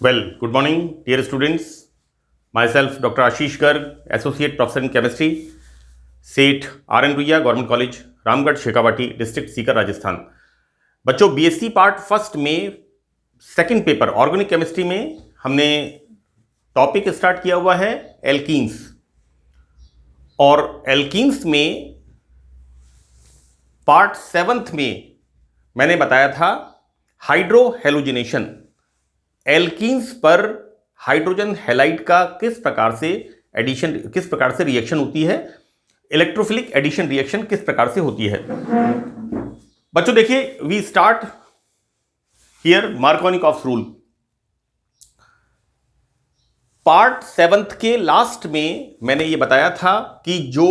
Well, good morning, dear students. Myself, Dr. Ashish Garg, Associate Professor in Chemistry, सेठ RN Ruia, government college, Ramgarh, Shekhawati, district Sikar, Rajasthan. बच्चों, BSc part first में second paper organic chemistry में हमने topic start किया हुआ है alkenes, और एल्कीन्स में पार्ट सेवंथ में मैंने बताया था हाइड्रोहेलोजिनेशन। एल्कीन्स पर हाइड्रोजन हैलाइड का किस प्रकार से रिएक्शन होती है, इलेक्ट्रोफिलिक एडिशन रिएक्शन किस प्रकार से होती है। बच्चों देखिए, we start here Markovnikov's rule. Part seventh के लास्ट में मैंने ये बताया था कि जो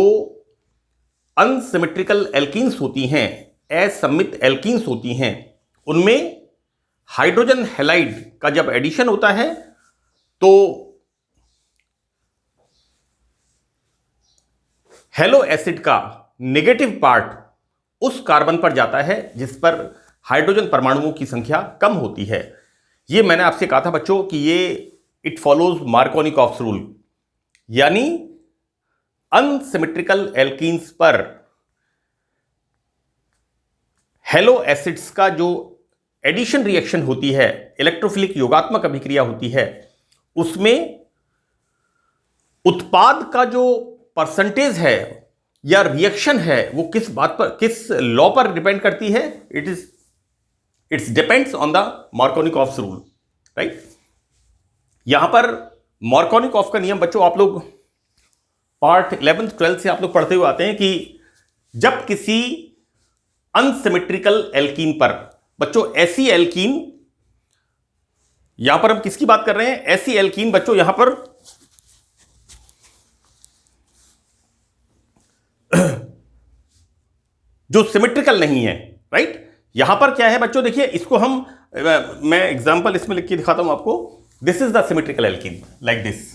अनसिमेट्रिकल एल्कीन्स होती हैं, असममित एल्कीन्स होती हैं, उनमें हाइड्रोजन हैलाइड का जब एडिशन होता है तो हेलो एसिड का नेगेटिव पार्ट उस कार्बन पर जाता है जिस पर हाइड्रोजन परमाणुओं की संख्या कम होती है। यह मैंने आपसे कहा था बच्चों कि ये इट फॉलोज मार्कोनिकॉफ्स रूल, यानी अनसिमेट्रिकल एल्कीन्स पर हेलो एसिड्स का जो एडिशन रिएक्शन होती है, इलेक्ट्रोफिलिक योगात्मक अभिक्रिया होती है, उसमें उत्पाद का जो परसेंटेज है या रिएक्शन है वो किस बात पर, किस लॉ पर डिपेंड करती है? It's depends on the Markovnikov's rule, right. यहां पर मार्कोनिकॉफ का नियम बच्चों आप लोग पार्ट 11th 12th से आप लोग पढ़ते हुए आते हैं कि जब किसी अनसिमेट्रिकल एल्कीन पर, बच्चों ऐसी एल्कीन, यहां पर हम किसकी बात कर रहे हैं? ऐसी एल्कीन बच्चों यहां पर जो सिमेट्रिकल नहीं है, राइट। यहां पर क्या है बच्चों, देखिए इसको हम, मैं एग्जांपल इसमें लिख के दिखाता हूं आपको। This is the symmetrical alkene, like this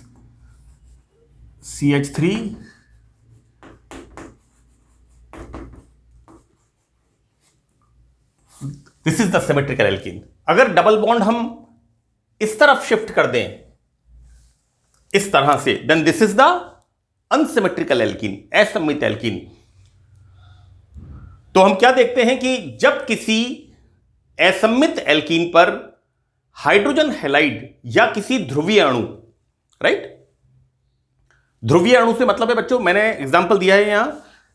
CH3 this is the symmetrical alkene. अगर डबल बॉन्ड हम इस तरफ शिफ्ट कर दें इस तरह से, then this is the unsymmetrical alkene, असममित एल्कीन। तो हम क्या देखते हैं कि जब किसी असममित एल्कीन पर हाइड्रोजन हैलाइड या किसी ध्रुवीय अणु, राइट, ध्रुवीय अणु से मतलब है बच्चों, मैंने एग्जांपल दिया है यहां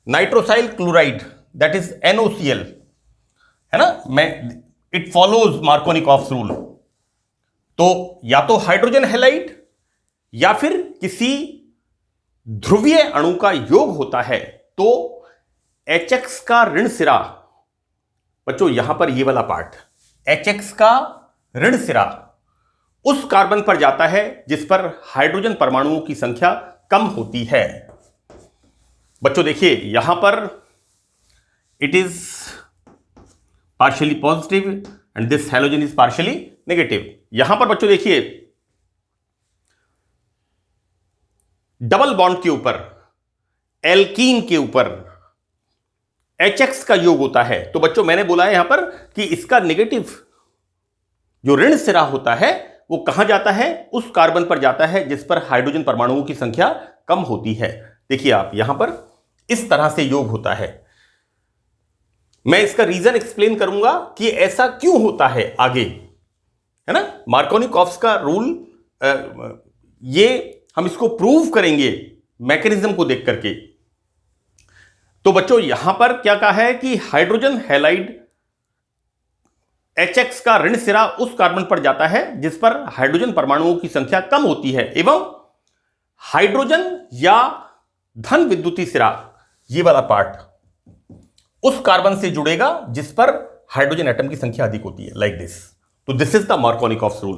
nitrosyl chloride, that is NOCl, है ना। It follows Markovnikov's rule. तो या तो हाइड्रोजन हैलाइड या फिर किसी ध्रुवीय अणु का योग होता है, तो HX का ऋण सिरा, बच्चों यहां पर ये वाला पार्ट, HX का ऋण सिरा उस कार्बन पर जाता है जिस पर हाइड्रोजन परमाणुओं की संख्या कम होती है। बच्चों देखिए यहां पर it is partially positive and this halogen is partially negative. यहां पर बच्चों देखिए डबल बॉन्ड के ऊपर, एल्कीन के ऊपर HX का योग होता है। तो बच्चों मैंने बोला है यहां पर कि इसका नेगेटिव जो ऋण सिरा होता है वो कहां जाता है? उस कार्बन पर जाता है जिस पर हाइड्रोजन परमाणुओं की संख्या कम होती है। देखिए आप यहां पर इस तरह से योग होता है। मैं इसका रीजन एक्सप्लेन करूंगा कि ऐसा क्यों होता है आगे, है ना। मार्कोनिकॉफ्स का रूल, ये हम इसको प्रूव करेंगे मैकेनिज्म को देख करके। तो बच्चों यहां पर क्या कहा है कि हाइड्रोजन हैलाइड HX का ऋण सिरा उस कार्बन पर जाता है जिस पर हाइड्रोजन परमाणुओं की संख्या कम होती है, एवं हाइड्रोजन या धन विद्युतीय सिरा, ये वाला पार्ट उस कार्बन से जुड़ेगा जिस पर हाइड्रोजन एटम की संख्या अधिक होती है, लाइक दिस। तो this is the Markovnikov's rule,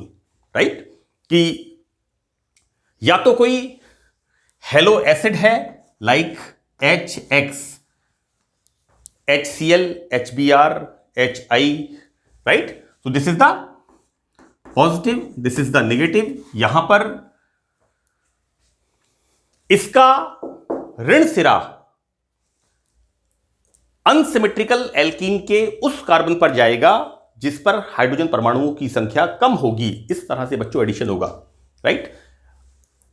right, कि या तो कोई हेलो एसिड है like HX, HCl, HBr, HI, right. So this is the positive, this is the negative. यहां पर इसका ऋण सिरा अनसिमेट्रिकल एल्कीन के उस कार्बन पर जाएगा जिस पर हाइड्रोजन परमाणुओं की संख्या कम होगी, इस तरह से बच्चों एडिशन होगा, राइट।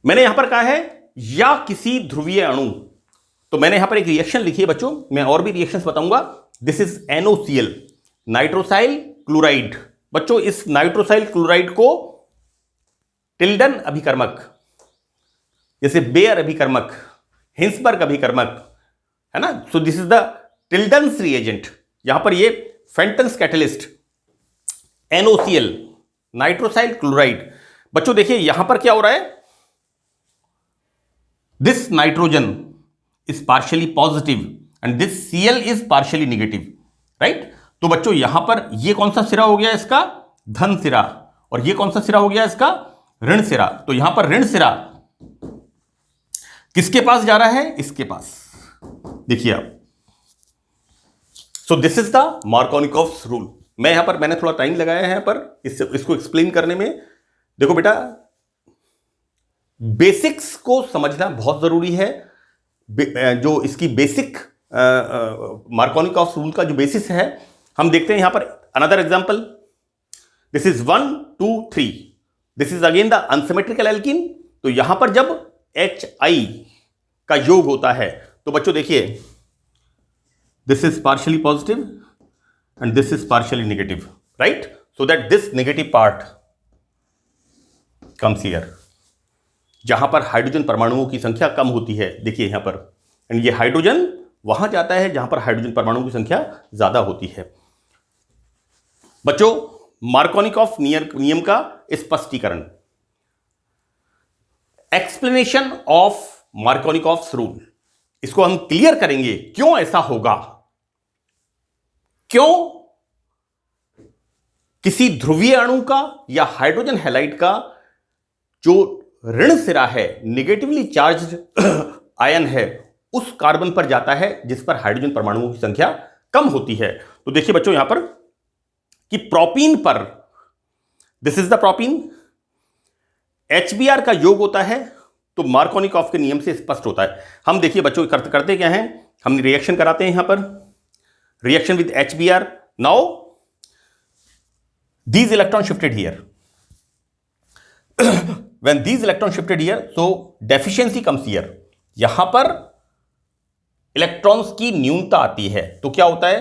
मैंने यहां पर कहा है या किसी ध्रुवीय अणु, तो मैंने यहां पर एक रिएक्शन लिखी है बच्चों, मैं और भी रिएक्शंस बताऊंगा। This is NOCl, nitrosyl chloride. बच्चों इस नाइट्रोसाइल क्लोराइड को टिल्डन अभिकर्मक, जैसे बेयर अभिकर्मक, हिंसबर्ग अभिकर्मक, है ना, so this is the Tilden's reagent. यहां पर ये Fenton's catalyst, NOCl, nitrosyl chloride. बच्चों देखिए यहां पर क्या हो रहा है, this nitrogen is partially positive and this Cl is partially negative, right. तो बच्चों यहां पर ये कौन सा सिरा हो गया इसका, धन सिरा, और ये कौन सा सिरा हो गया इसका, ऋण सिरा। तो यहां पर ऋण सिरा किसके पास जा रहा है, इसके पास, देखिए आप। So this is the Markovnikov's rule. मैंने थोड़ा टाइम लगाया है यहां पर इसको एक्सप्लेन करने में। देखो बेटा, बेसिक्स को समझना बहुत जरूरी है। जो इसकी बेसिक मार्कोनिकॉफ्स रूल का जो बेसिस है, हम देखते हैं यहां पर another example. This is 1 2 3, this is again the unsymmetrical alkene. तो यहां पर जब HI का योग होता है तो बच्चों देखिए, this is partially positive and this is partially negative, right. So that this negative part comes here, जहां पर हाइड्रोजन परमाणुओं की संख्या कम होती है, देखिए यहां पर, एंड ये हाइड्रोजन वहां जाता है जहां पर हाइड्रोजन परमाणुओं की संख्या ज्यादा होती है। बच्चों मार्कोनिकॉफ नियम का स्पष्टीकरण, एक्सप्लेनेशन ऑफ मार्कोनिकॉफ्स रूल, इसको हम क्लियर करेंगे क्यों ऐसा होगा, क्यों किसी ध्रुवीय अणु का या हाइड्रोजन हैलाइड का जो ऋण सिरा है, नेगेटिवली चार्ज्ड आयन है, उस कार्बन पर जाता है जिस पर हाइड्रोजन परमाणुओं की संख्या कम होती है। तो देखिए बच्चों यहां पर कि प्रोपीन पर, this is the propene, HBr का योग होता है, तो मार्कोनिकॉफ के नियम से स्पष्ट होता है। हम देखिए बच्चों करते क्या हैं, हम रिएक्शन कराते हैं यहां पर, reaction with HBr। Now these electron shifted here, when these electron shifted here, so deficiency comes here, यहां पर इलेक्ट्रॉन्स की न्यूनता आती है, तो क्या होता है,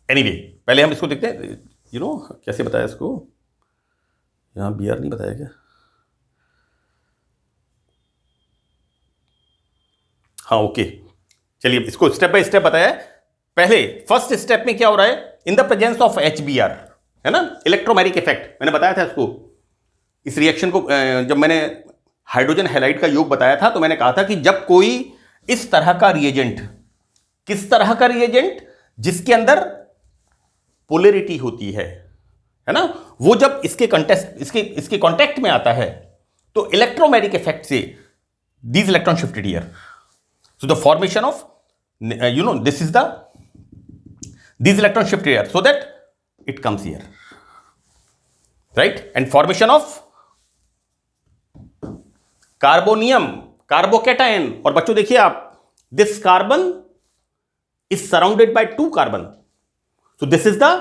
एनीवे पहले हम इसको देखते हैं, कैसे बताया इसको, यहां Br नहीं बताया क्या, हाँ ओके, चलिए इसको स्टेप बाय स्टेप बताया। पहले फर्स्ट स्टेप में क्या हो रहा है, in the presence of HBr, है ना, इलेक्ट्रोमैरिक इफेक्ट, मैंने बताया था इसको, इस रिएक्शन को जब मैंने हाइड्रोजन हैलाइड का योग बताया था तो मैंने कहा था कि जब कोई इस तरह का रिएजेंट, किस तरह का रिएजेंट, जिसके अंदर पोलैरिटी होती है ना, वो जब इसके कांटेक्ट में आता है तो इलेक्ट्रोमैरिक इफेक्ट से these electron shifted here, so the formation of this is the these electrons shift here so that it comes here, right, and formation of carbonium, carbocation. और बच्चों देखिए आप, this carbon is surrounded by 2 carbon, so this is the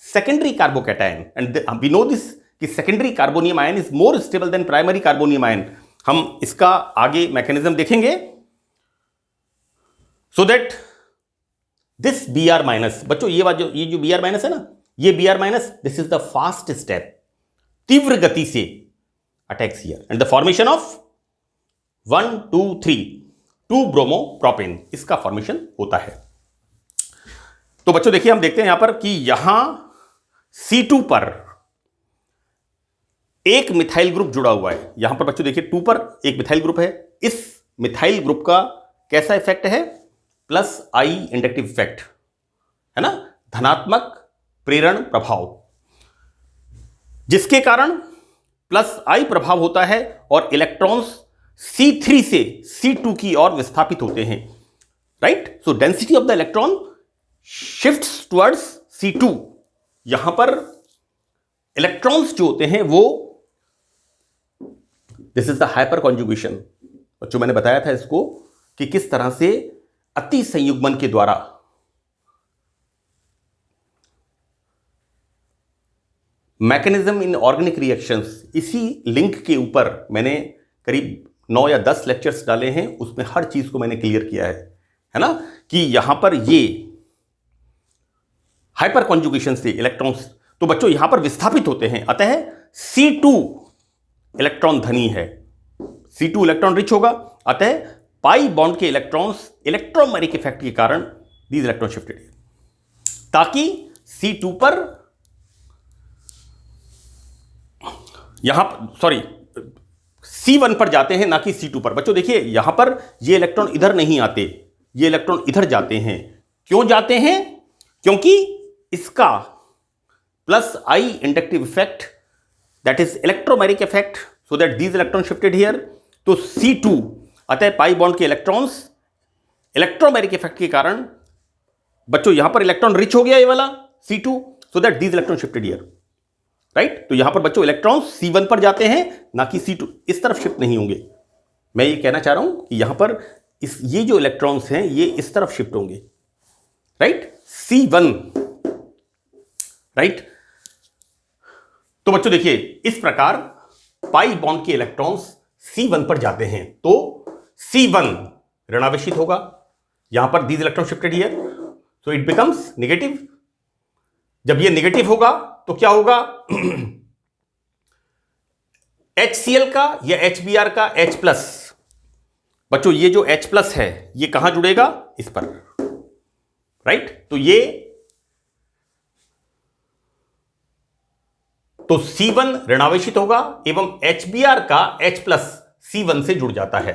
secondary carbocation, and we know this कि secondary carbonium ion is more stable than primary carbonium ion। हम इसका आगे mechanism देखेंगे, so that this Br minus, बच्चों ये जो Br minus है ना, ये Br minus, this is the fast step, तीव्र गति से attacks here and the formation of 1 2 3 2 bromo propane, इसका फॉर्मेशन होता है। तो बच्चों देखिए हम देखते हैं यहां पर कि यहां C2 पर एक मिथाइल ग्रुप जुड़ा हुआ है, यहां पर बच्चों देखिए 2 पर एक मिथाइल ग्रुप है। इस मिथाइल ग्रुप का कैसा इफेक्ट है, प्लस I इंडक्टिव इफेक्ट, है ना, धनात्मक प्रेरण प्रभाव, जिसके कारण प्लस I प्रभाव होता है और इलेक्ट्रॉन्स C3 से C2 की ओर विस्थापित होते हैं, right. So density of the electron shifts towards C2। यहां पर इलेक्ट्रॉन्स जो होते हैं वो, this is the hyper conjugation. बच्चों मैंने बताया था इसको कि किस तरह से अति संयुग्मन के द्वारा मैकेनिज्म इन ऑर्गेनिक रिएक्शंस, इसी लिंक के ऊपर मैंने करीब 9 या 10 लेक्चर्स डाले हैं, उसमें हर चीज को मैंने क्लियर किया है ना, कि यहां पर ये हाइपर कॉन्जुगेशन से इलेक्ट्रॉन्स तो बच्चों यहां पर विस्थापित होते हैं, अतः C2 इलेक्ट्रॉन धनी है, C2 इलेक्ट्रॉन रिच होगा, अतः पाई बॉन्ड के इलेक्ट्रॉन्स इलेक्ट्रोमैग्नेटिक इफेक्ट के कारण दीज इलेक्ट्रॉन शिफ्टेड, ताकि C2 पर C1 पर जाते हैं, ना कि C2 पर। बच्चों देखिए यहां पर ये इलेक्ट्रॉन इधर नहीं आते, ये इलेक्ट्रॉन इधर जाते हैं। क्यों जाते हैं? क्योंकि इसका plus I inductive effect, that is electromagnetic effect, so that these electron shifted here. तो C2, अतः पाई बॉन्ड के इलेक्ट्रॉन्स इलेक्ट्रोमैग्नेटिक इफेक्ट के कारण बच्चों यहां पर इलेक्ट्रॉन रिच हो गया ये वाला C2, so that these electron shifted here, right. तो यहां पर बच्चों इलेक्ट्रॉन्स C1 पर जाते हैं, ना कि C2, इस तरफ शिफ्ट नहीं होंगे। मैं ये कहना चाह रहा हूं कि यहां पर ये जो इलेक्ट्रॉन्स हैं ये इस तरफ शिफ्ट होंगे, राइट, C1, राइट। तो बच्चों देखिए इस प्रकार पाई बॉन्ड के इलेक्ट्रॉन्स C1 पर जाते हैं, तो C1 ऋणावेशित होगा, यहां पर these electron shifted here, so it becomes negative. जब ये नेगेटिव होगा तो क्या होगा? HCl का या HBr का H प्लस, बच्चों ये जो H प्लस है ये कहां जुड़ेगा? इस पर, राइट। तो C1 ऋणावेशित होगा एवं HBr का H प्लस C1 से जुड़ जाता है,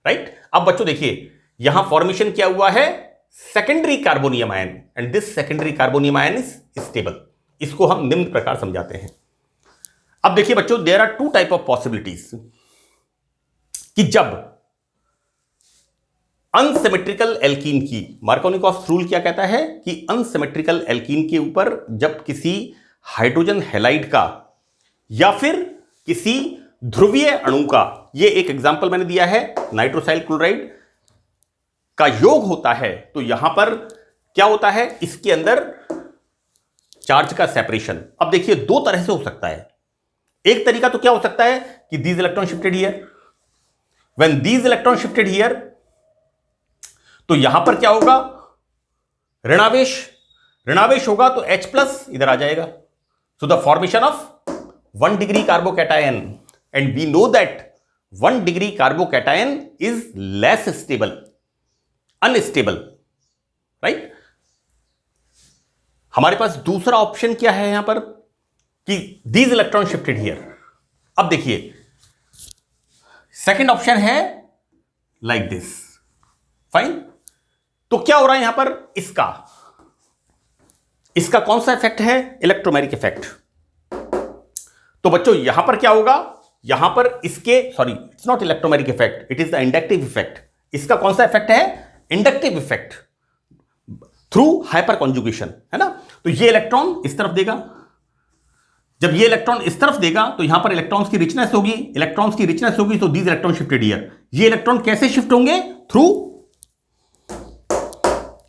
राइट। अब बच्चों देखिए यहां फॉर्मेशन क्या हुआ है? Secondary carbonium ion, and this secondary carbonium ion is stable. इसको हम निम्न प्रकार समझाते हैं। अब देखिए बच्चों, there are two type of possibilities, कि जब अनसिमेट्रिकल एल्कीन की, मार्कोनिकॉफ रूल क्या कहता है कि अनसिमेट्रिकल एल्कीन के ऊपर जब किसी हाइड्रोजन हैलाइड का या फिर किसी ध्रुवीय अणु का, ये एक एग्जांपल मैंने दिया है नाइट्रोसाइल क्लोराइड का योग होता है, तो यहां पर क्या होता है? इसके अंदर चार्ज का सेपरेशन। अब देखिए दो तरह से हो सकता है। एक तरीका तो क्या हो सकता है कि these electron shifted here, when these electron shifted here, तो यहां पर क्या होगा? ऋणावेश होगा तो H प्लस इधर आ जाएगा, so the formation of 1 degree carbocation, and we know that 1 degree carbocation is less stable, unstable, right. हमारे पास दूसरा ऑप्शन क्या है यहां पर कि दीज इलेक्ट्रॉन शिफ्टेड हियर। अब देखिए सेकंड ऑप्शन है लाइक दिस, फाइन। तो क्या हो रहा है यहां पर? इसका कौन सा इफेक्ट है? Electromagnetic effect. तो बच्चों यहां पर क्या होगा? यहां पर इसके, sorry it's not electromagnetic effect, it is the inductive effect. इसका कौन सा इफेक्ट है? Inductive effect through hyper conjugation, है ना। तो ये इलेक्ट्रॉन इस तरफ देगा, जब ये इलेक्ट्रॉन इस तरफ देगा तो यहां पर इलेक्ट्रॉन्स की रिचनेस होगी, तो दीज इलेक्ट्रॉन शिफ्टेड हियर। ये इलेक्ट्रॉन कैसे शिफ्ट होंगे? Through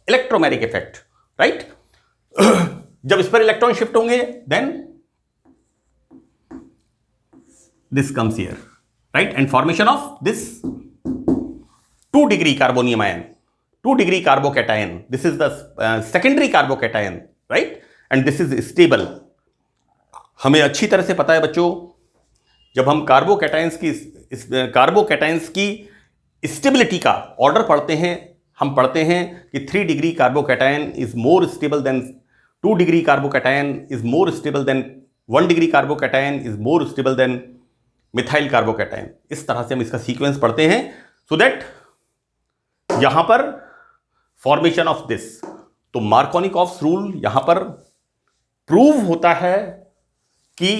electromagnetic effect, right. जब इस पर इलेक्ट्रॉन शिफ्ट होंगे then this comes here, right, and formation of this 2 degree carbonium ion, 2 degree carbocation, this is the secondary carbocation, right, and this is stable. हमें अच्छी तरह से पता है बच्चों, जब हम कार्बोकैटायंस की स्टेबिलिटी का ऑर्डर पढ़ते हैं, हम पढ़ते हैं कि 3 degree carbocation is more stable then 2 degree carbocation is more stable then 1 degree carbocation is more stable then methyl carbocation. इस तरह से हम इसका सीक्वेंस पढ़ते हैं, सो दैट यहां पर फॉर्मेशन ऑफ दिस। तो मार्कोनिकॉफ रूल यहां पर प्रूव होता है कि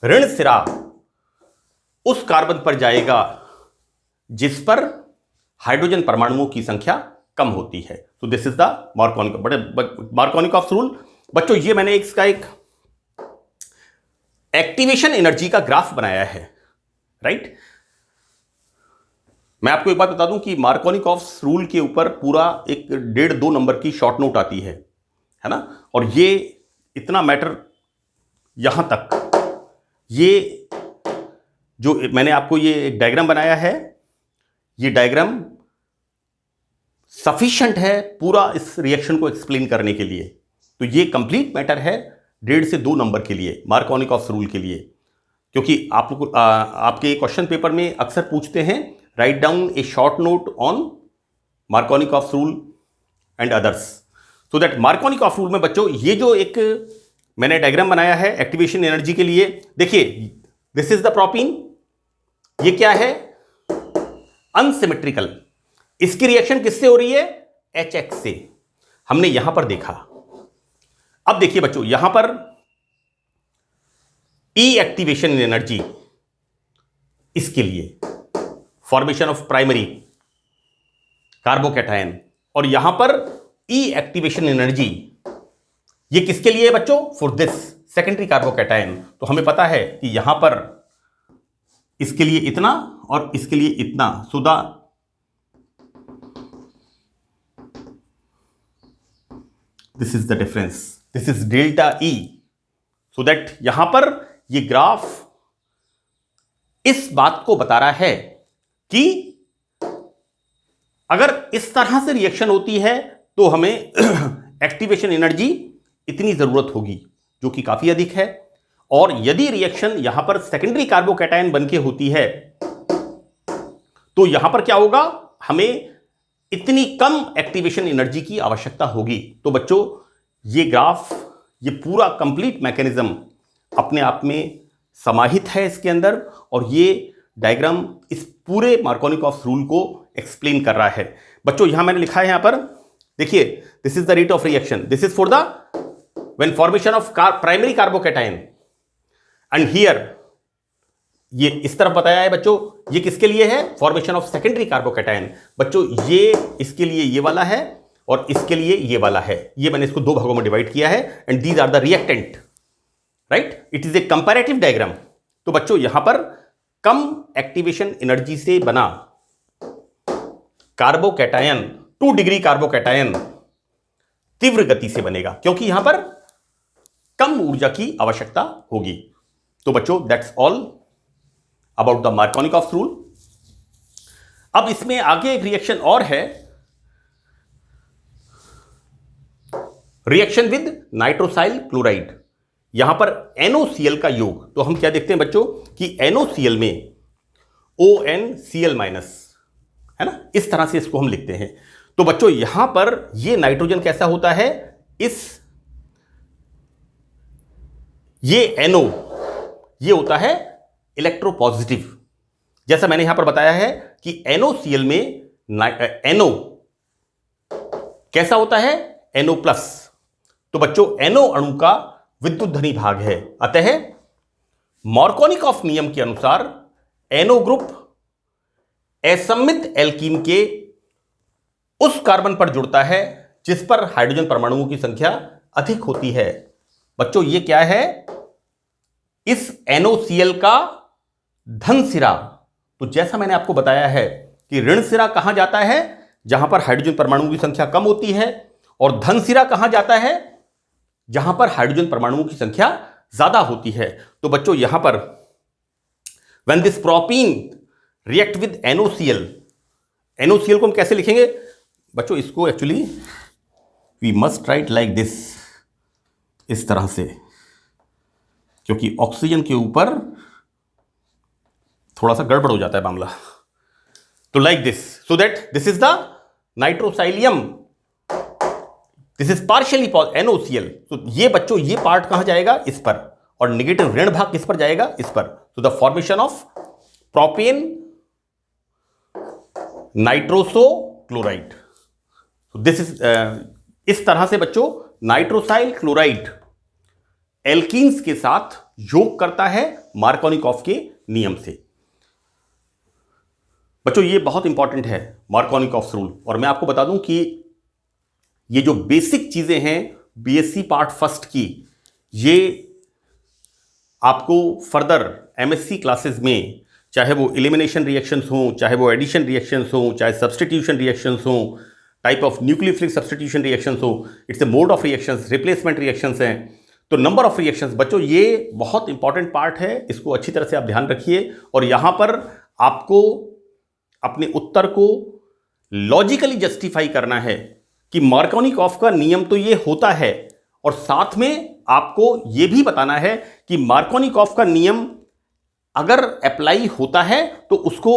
ऋण सिरा उस कार्बन पर जाएगा जिस पर हाइड्रोजन परमाणुओं की संख्या कम होती है। तो this is the Markovnikov rule. बच्चों ये मैंने इसका एक एक्टिवेशन एनर्जी का ग्राफ बनाया है, राइट। मैं आपको एक बात बता दूं कि मार्कोनिकॉफ रूल के ऊपर पूरा एक 1.5-2 नंबर की शॉर्ट नोट आती है ना, और ये इतना मैटर यहां तक, ये जो मैंने आपको ये एक डायग्राम बनाया है, ये डायग्राम सफिशिएंट है पूरा इस रिएक्शन को एक्सप्लेन करने के लिए। तो ये कंप्लीट मैटर है 1.5 से 2 नंबर के लिए, मार्कोनिकॉफ रूल के लिए। क्योंकि आप लोग आपके क्वेश्चन पेपर में अक्सर पूछते हैं, write down A short note on Markovnikov rule and others. So that Markovnikov rule में बच्चों ये जो एक मैंने डायग्राम बनाया है एक्टिवेशन एनर्जी के लिए, देखिए दिस इज द प्रोपीन, ये क्या है, अनसिमेट्रिकल। इसकी रिएक्शन किससे हो रही है, HX से, हमने यहां पर देखा। अब देखिए बच्चों यहां पर ई एक्टिवेशन एनर्जी, इसके लिए फॉर्मेशन ऑफ प्राइमरी कार्बोकैटायन, और यहां पर ई एक्टिवेशन एनर्जी ये किसके लिए है बच्चों, फॉर दिस सेकेंडरी कार्बोकैटायन। तो हमें पता है कि यहां पर इसके लिए इतना और इसके लिए इतना, so the this is the difference, this is delta E. So that यहां पर ये ग्राफ इस बात को बता रहा है कि अगर इस तरह से रिएक्शन होती है तो हमें एक्टिवेशन एनर्जी इतनी जरूरत होगी, जो कि काफी अधिक है। और यदि रिएक्शन यहां पर सेकेंडरी कार्बोकैटायन बनके होती है तो यहां पर क्या होगा, हमें इतनी कम एक्टिवेशन एनर्जी की आवश्यकता होगी। तो बच्चों ये ग्राफ, ये पूरा कंप्लीट मैकेनिज्म अपने आप में समाहित है इसके अंदर, और ये डायग्राम इस पूरे मार्कोनिकॉफ रूल को एक्सप्लेन कर रहा है। बच्चों यहां मैंने लिखा है, यहां पर देखिए, this is the rate of reaction, this is for the when formation of primary carbocation, and here ये इस तरफ बताया है बच्चों, ये किसके लिए है, फॉर्मेशन ऑफ सेकेंडरी कार्बोकैटायन। बच्चों ये इसके लिए ये वाला है और इसके लिए ये वाला है, ये मैंने इसको 2 भागों में डिवाइड किया है, and these are the reactant, right. It is a comparative diagram. तो बच्चों यहां पर कम एक्टिवेशन एनर्जी से बना कार्बोकैटायन, 2 डिग्री कार्बोकैटायन तीव्र गति से बनेगा, क्योंकि यहां पर कम ऊर्जा की आवश्यकता होगी। तो बच्चों that's all about the Markovnikov rule. अब इसमें आगे एक रिएक्शन और है, रिएक्शन विद नाइट्रोसाइल क्लोराइड। यहां पर NOCl का योग, तो हम क्या देखते हैं बच्चों कि NOCl में OnCl माइनस है ना, इस तरह से इसको हम लिखते हैं। तो बच्चों यहां पर ये नाइट्रोजन कैसा होता है, ये NO ये होता है इलेक्ट्रोपॉजिटिव। जैसा मैंने यहां पर बताया है कि NOCl में NO कैसा होता है, NO प्लस। तो बच्चों NO अणु का विद्युत धनी भाग है, अतः मार्कोनिकॉफ नियम के अनुसार NO ग्रुप असम्मित एल्कीन के उस कार्बन पर जुड़ता है जिस पर हाइड्रोजन परमाणुओं की संख्या अधिक होती है। बच्चों ये क्या है, इस NOCl का धन सिरा, तो जैसा मैंने आपको बताया है कि ऋण सिरा कहां जाता है, जहां पर हाइड्रोजन परमाणुओं की संख्या कम होती है, और धन सिरा कहां जाता है, जहां पर हाइड्रोजन परमाणुओं की संख्या ज्यादा होती है। तो बच्चों यहां पर when this propene react with NOCl, NOCl को हम कैसे लिखेंगे बच्चों, इसको actually we must write like this, इस तरह से, क्योंकि ऑक्सीजन के ऊपर थोड़ा सा गड़बड़ हो जाता है मामला। तो like this, so that this is the nitrosylium, this is partially NOCl। तो ये बच्चों ये पार्ट कहां जाएगा, इस पर, और नेगेटिव ऋण भाग किस पर जाएगा, इस पर। तो the formation of propane nitroso chloride, this is इस तरह से बच्चों नाइट्रोसाइल क्लोराइड एल्कीन्स के साथ योग करता है मार्कोनिकॉफ के नियम से। बच्चों ये बहुत इंपॉर्टेंट है मार्कोनिकॉफ रूल, और मैं आपको बता दूं कि ये जो बेसिक चीजें हैं BSc पार्ट फर्स्ट की, ये आपको फर्दर MSc क्लासेस में, चाहे वो एलिमिनेशन रिएक्शंस हों, चाहे वो एडिशन रिएक्शंस हों, चाहे सब्स्टिट्यूशन रिएक्शंस हों, type of nucleophilic substitution reactions हो, it's a mode of reactions, replacement reactions हैं, तो नंबर ऑफ रिएक्शंस बच्चों, ये बहुत इंपॉर्टेंट पार्ट है, इसको अच्छी तरह से आप ध्यान रखिए। और यहां पर आपको अपने उत्तर को लॉजिकली जस्टिफाई करना है कि मार्कोनिकॉफ का नियम तो ये होता है, और साथ में आपको यह भी बताना है कि मार्कोनिकॉफ का नियम अगर अप्लाई होता है तो उसको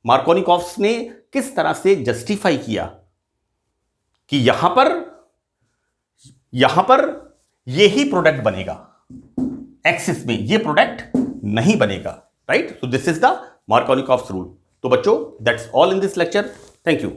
मार्कोनिकॉफ ने किस तरह से जस्टिफाई किया कि यहां पर यही प्रोडक्ट बनेगा, एक्सिस में ये प्रोडक्ट नहीं बनेगा, right? So this is the Markovnikov rule. तो बच्चों, that's all in this lecture. Thank you.